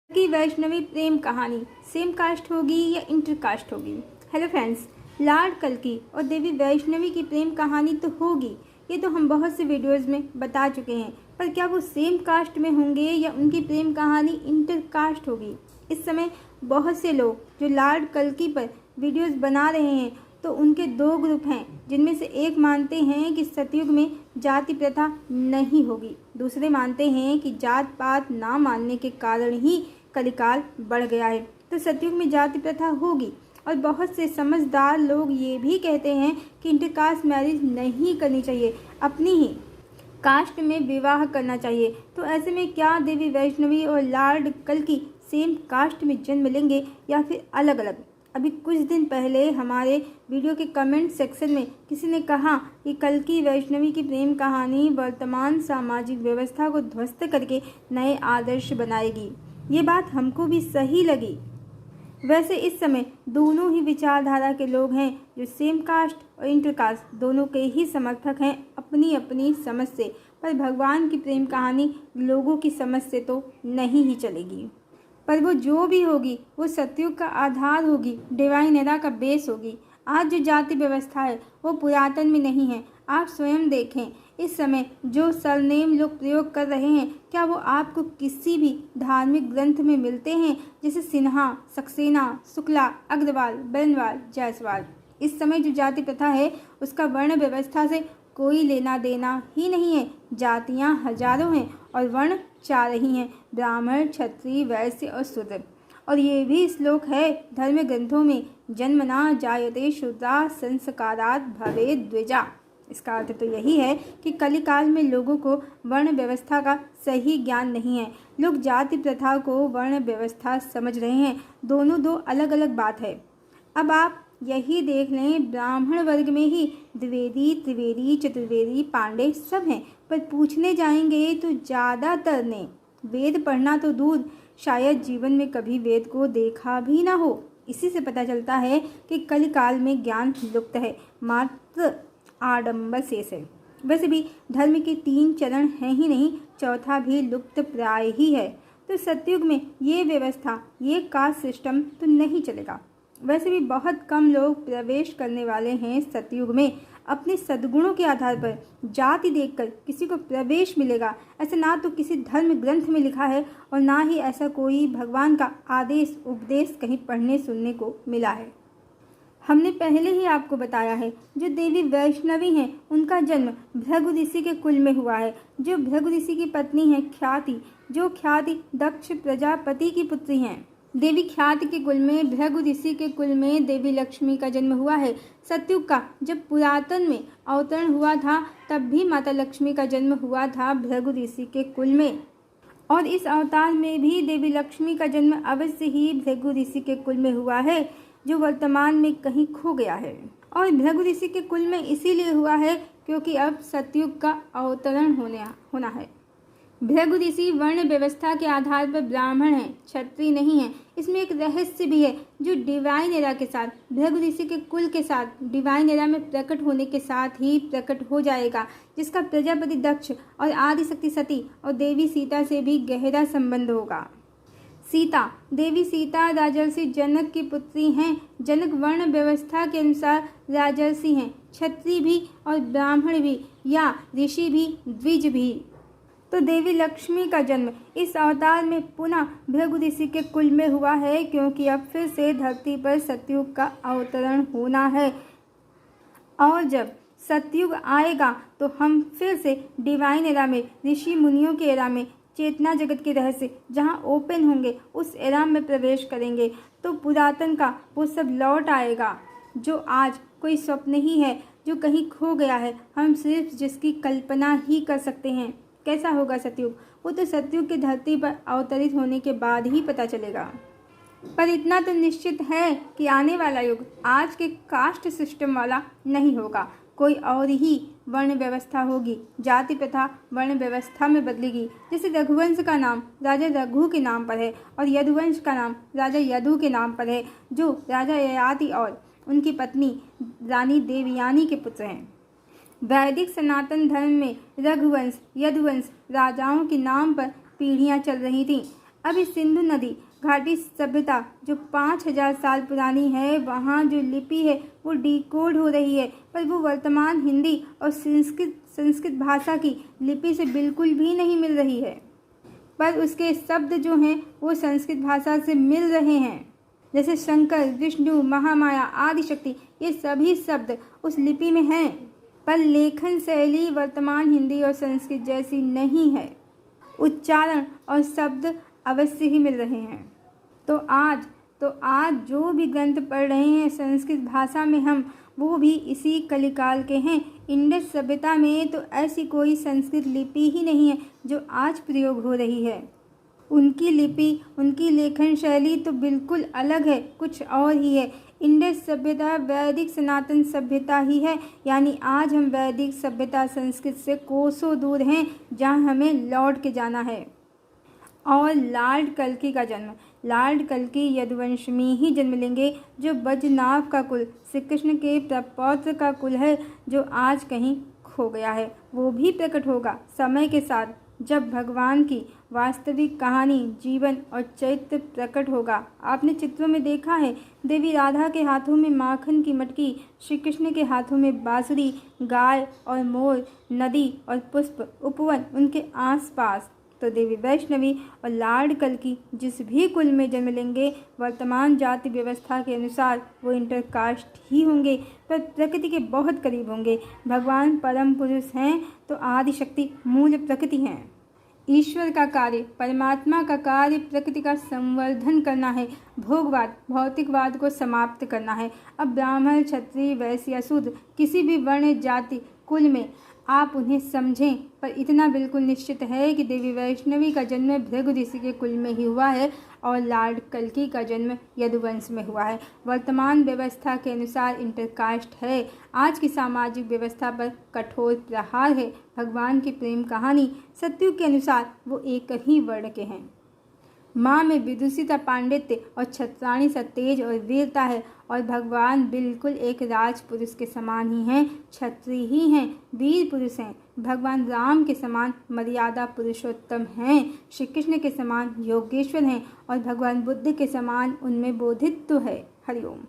की वैष्णवी प्रेम कहानी same caste होगी या इंटर कास्ट होगी। हेलो फ्रेंड्स, लॉर्ड कल्की और देवी वैष्णवी की प्रेम कहानी तो होगी, ये तो हम बहुत से वीडियोस में बता चुके हैं, पर क्या वो सेम कास्ट में होंगे या उनकी प्रेम कहानी इंटर कास्ट होगी। इस समय बहुत से लोग जो लॉर्ड कल्की पर वीडियोस बना रहे हैं, तो उनके दो ग्रुप हैं, जिनमें से एक मानते हैं कि सतयुग में जाति प्रथा नहीं होगी, दूसरे मानते हैं कि जात पात ना मानने के कारण ही कलिकाल बढ़ गया है, तो सतयुग में जाति प्रथा होगी। और बहुत से समझदार लोग ये भी कहते हैं कि इंटरकास्ट मैरिज नहीं करनी चाहिए, अपनी ही कास्ट में विवाह करना चाहिए। तो ऐसे में क्या देवी वैष्णवी और लॉर्ड कल्की सेम कास्ट में जन्म लेंगे या फिर अलग अलग। अभी कुछ दिन पहले हमारे वीडियो के कमेंट सेक्शन में किसी ने कहा कि कल्की वैष्णवी की प्रेम कहानी वर्तमान सामाजिक व्यवस्था को ध्वस्त करके नए आदर्श बनाएगी। ये बात हमको भी सही लगी। वैसे इस समय दोनों ही विचारधारा के लोग हैं जो सेम कास्ट और इंटरकास्ट दोनों के ही समर्थक हैं अपनी अपनी समझ से, पर भगवान की प्रेम कहानी लोगों की समझ से तो नहीं ही चलेगी। पर वो जो भी होगी वो सतयुग का आधार होगी, डिवाइन एरा का बेस होगी। आज जो जाति व्यवस्था है वो पुरातन में नहीं है। आप स्वयं देखें, इस समय जो सरनेम लोग प्रयोग कर रहे हैं, क्या वो आपको किसी भी धार्मिक ग्रंथ में मिलते हैं, जैसे सिन्हा, सक्सेना, शुक्ला, अग्रवाल, बरनवाल, जायसवाल। इस समय जो जाति प्रथा है उसका वर्ण व्यवस्था से कोई लेना देना ही नहीं है। जातियां हजारों हैं और वर्ण 4 ही हैं, ब्राह्मण, क्षत्रिय, वैश्य और शूद्र। और ये भी श्लोक है धर्म ग्रंथों में, जन्मना जायते शूद्रा संस्कारात् भवेत् द्विजा। इसका अर्थ तो यही है कि कलिकाल में लोगों को वर्ण व्यवस्था का सही ज्ञान नहीं है। लोग जाति प्रथा को वर्ण व्यवस्था समझ रहे हैं, दोनों दो अलग अलग बात है। अब आप यही देख लें, ब्राह्मण वर्ग में ही द्विवेदी, त्रिवेदी, चतुर्वेदी, पांडे सब हैं, पर पूछने जाएंगे तो ज़्यादातर ने वेद पढ़ना तो दूर, शायद जीवन में कभी वेद को देखा भी ना हो। इसी से पता चलता है कि कलिकाल में ज्ञान लुप्त है, मात्र आडंबर शेष है। वैसे भी धर्म के 3 चरण हैं ही नहीं, चौथा भी लुप्त प्राय ही है। तो सतयुग में ये व्यवस्था, ये कास्ट सिस्टम तो नहीं चलेगा। वैसे भी बहुत कम लोग प्रवेश करने वाले हैं सतयुग में। अपने सद्गुणों के आधार पर जाति देखकर किसी को प्रवेश मिलेगा, ऐसा ना तो किसी धर्म ग्रंथ में लिखा है और ना ही ऐसा कोई भगवान का आदेश उपदेश कहीं पढ़ने सुनने को मिला है। हमने पहले ही आपको बताया है, जो देवी वैष्णवी हैं उनका जन्म भृगु ऋषि के कुल में हुआ है। जो भृगु ऋषि की पत्नी है ख्याति, जो ख्याति दक्ष प्रजापति की पुत्री हैं। देवी ख्याति के कुल में, भृगु ऋषि के कुल में देवी लक्ष्मी का जन्म हुआ है। सतयुग का जब पुरातन में अवतरण हुआ था, तब भी माता लक्ष्मी का जन्म हुआ था भृगु ऋषि के कुल में, और इस अवतार में भी देवी लक्ष्मी का जन्म अवश्य ही भृगु ऋषि के कुल में हुआ है, जो वर्तमान में कहीं खो गया है। और भृगु ऋषि के कुल में इसीलिए हुआ है क्योंकि अब सतयुग का अवतरण होना है। भृगु ऋषि वर्ण व्यवस्था के आधार पर ब्राह्मण हैं, क्षत्रिय नहीं हैं। इसमें एक रहस्य भी है, जो डिवाइन एरा के साथ, भृगु ऋषि के कुल के साथ डिवाइन एरा में प्रकट होने के साथ ही प्रकट हो जाएगा, जिसका प्रजापति दक्ष और आदिशक्ति सती और देवी सीता से भी गहरा संबंध होगा। सीता, देवी सीता राजर्षि जनक की पुत्री हैं। जनक वर्ण व्यवस्था के अनुसार राजर्षि हैं, क्षत्रिय भी और ब्राह्मण भी, या ऋषि भी, द्विज भी। तो देवी लक्ष्मी का जन्म इस अवतार में पुनः भृगु ऋषि के कुल में हुआ है, क्योंकि अब फिर से धरती पर सतयुग का अवतरण होना है। और जब सतयुग आएगा तो हम फिर से डिवाइन एरा में, ऋषि मुनियों के एरा में, चेतना जगत के रहस्य जहाँ ओपन होंगे उस एरा में प्रवेश करेंगे। तो पुरातन का वो सब लौट आएगा, जो आज कोई स्वप्न ही है, जो कहीं खो गया है, हम सिर्फ जिसकी कल्पना ही कर सकते हैं। कैसा होगा सतयुग, वो तो सतयुग की धरती पर अवतरित होने के बाद ही पता चलेगा। पर इतना तो निश्चित है कि आने वाला युग आज के कास्ट सिस्टम वाला नहीं होगा, कोई और ही वर्ण व्यवस्था होगी। जाति प्रथा वर्ण व्यवस्था में बदलेगी। जैसे रघुवंश का नाम राजा रघु के नाम पर है और यदुवंश का नाम राजा यदु के नाम पर है, जो राजा ययाति और उनकी पत्नी रानी देवयानी के पुत्र हैं। वैदिक सनातन धर्म में रघुवंश, यदुवंश राजाओं के नाम पर पीढ़ियां चल रही थीं। अब इस सिंधु नदी घाटी सभ्यता जो 5000 साल पुरानी है, वहाँ जो लिपि है वो डिकोड हो रही है, पर वो वर्तमान हिंदी और संस्कृत भाषा की लिपि से बिल्कुल भी नहीं मिल रही है। पर उसके शब्द जो हैं वो संस्कृत भाषा से मिल रहे हैं। जैसे शंकर, विष्णु, महामाया, आदिशक्ति, ये सभी शब्द उस लिपि में हैं, पर लेखन शैली वर्तमान हिंदी और संस्कृत जैसी नहीं है। उच्चारण और शब्द अवश्य ही मिल रहे हैं। तो आज जो भी ग्रंथ पढ़ रहे हैं संस्कृत भाषा में हम, वो भी इसी कलिकाल के हैं। इंडस सभ्यता में तो ऐसी कोई संस्कृत लिपि ही नहीं है जो आज प्रयोग हो रही है। उनकी लिपि, उनकी लेखन शैली तो बिल्कुल अलग है, कुछ और ही है। इंडस सभ्यता वैदिक सनातन सभ्यता ही है, यानी आज हम वैदिक सभ्यता संस्कृत से कोसों दूर हैं, जहाँ हमें लौट के जाना है। और लॉर्ड कल्की का जन्म, लॉर्ड कल्की यदुवंश में ही जन्म लेंगे, जो बजनाभ का कुल, श्री कृष्ण के प्रपौत्र का कुल है, जो आज कहीं खो गया है। वो भी प्रकट होगा समय के साथ, जब भगवान की वास्तविक कहानी, जीवन और चरित्र प्रकट होगा। आपने चित्रों में देखा है, देवी राधा के हाथों में माखन की मटकी, श्री कृष्ण के हाथों में बांसुरी, गाय और मोर, नदी और पुष्प, उपवन उनके आसपास। तो देवी वैष्णवी और लॉर्ड कल्की जिस भी कुल में जन्म लेंगे, वर्तमान जाति व्यवस्था के अनुसार वो इंटरकास्ट ही होंगे, पर प्रकृति के बहुत करीब होंगे। भगवान परम पुरुष हैं तो आदिशक्ति मूल प्रकृति हैं। ईश्वर का कार्य, परमात्मा का कार्य प्रकृति का संवर्धन करना है, भोगवाद, भौतिकवाद को समाप्त करना है। अब ब्राह्मण, क्षत्रिय, वैश्य या शूद्र किसी भी वर्ण, जाति, कुल में आप उन्हें समझें, पर इतना बिल्कुल निश्चित है कि देवी वैष्णवी का जन्म भृगु ऋषि के कुल में ही हुआ है और लॉर्ड कल्की का जन्म यदुवंश में हुआ है। वर्तमान व्यवस्था के अनुसार इंटरकास्ट है। आज की सामाजिक व्यवस्था पर कठोर प्रहार है। भगवान की प्रेम कहानी सत्युग के अनुसार वो एक ही वर्ण के हैं। माँ में विदुषिता, पांडित्य और छत्राणी सा तेज और वीरता है, और भगवान बिल्कुल एक राजपुरुष के समान ही हैं, क्षत्रिय ही हैं, वीर पुरुष हैं। भगवान राम के समान मर्यादा पुरुषोत्तम हैं, श्री कृष्ण के समान योगेश्वर हैं, और भगवान बुद्ध के समान उनमें बोधित्व है। हरिओम।